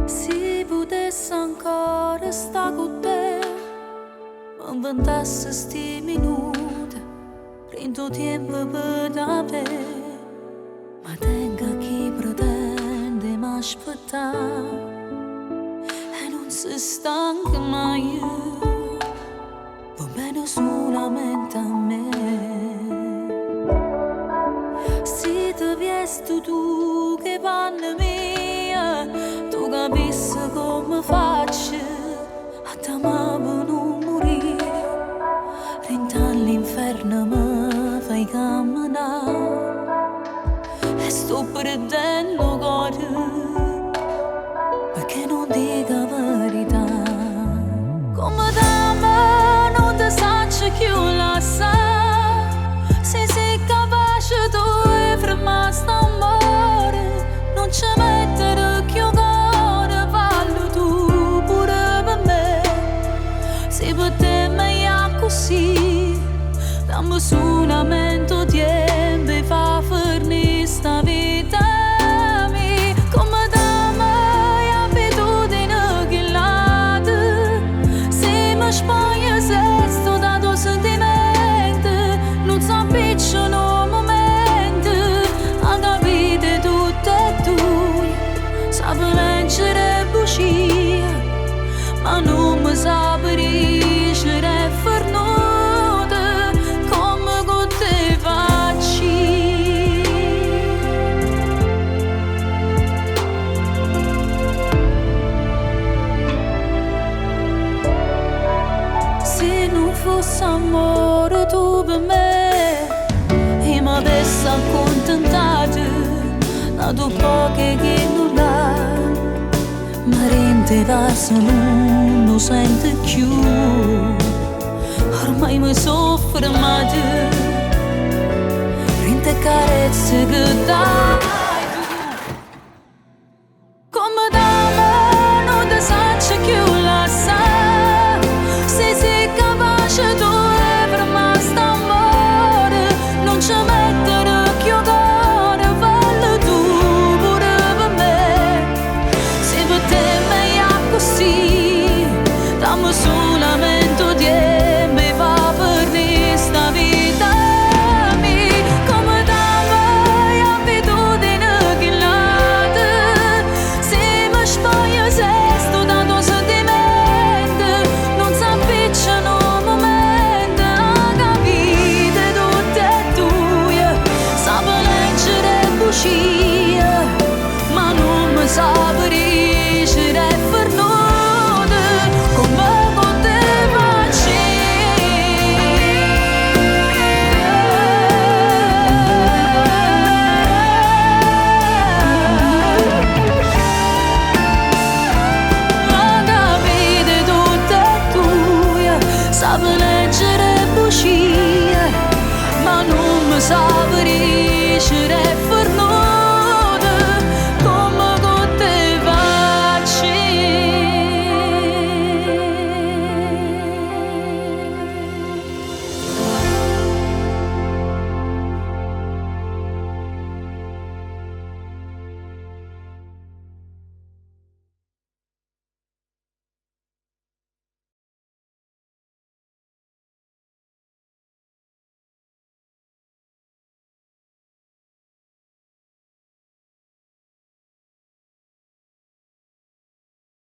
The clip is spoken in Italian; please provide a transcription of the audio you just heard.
Se potessi ancora stare con te, mi inventassi sti minuti, prendo tempo per te, ma tengo chi pretende m'aspettare e non si stanca mai, va bene solamente a me. Se ti viesti tu che vanno mia, tu capisci come faccio a t'amare per non morire. Rintan l'inferno mi fai camminare e sto perdendo cuore perché non dico la verità. Come t'amo non ti saccio più lasciare, se sei capace tu e fermare st'amore, non ci mettere più cuore, fallo tu pure per me. Se per te è meglio così, dammi solamente tempo e fa fornire sta vita mia. Come t'amo e abitudine che late, se mi spoglia se sto dato sentimento, non so piccolo momento, a capire tutto e tu, sape leggere bugie, ma non mi sape riuscire fornuta come con te facci. Se non fosse amore tu per me, e mi avessi accontentato, dato poche che non l'ha, ma rende verso non sente più. Ormai mi soffro fermato, rende carezze che dà.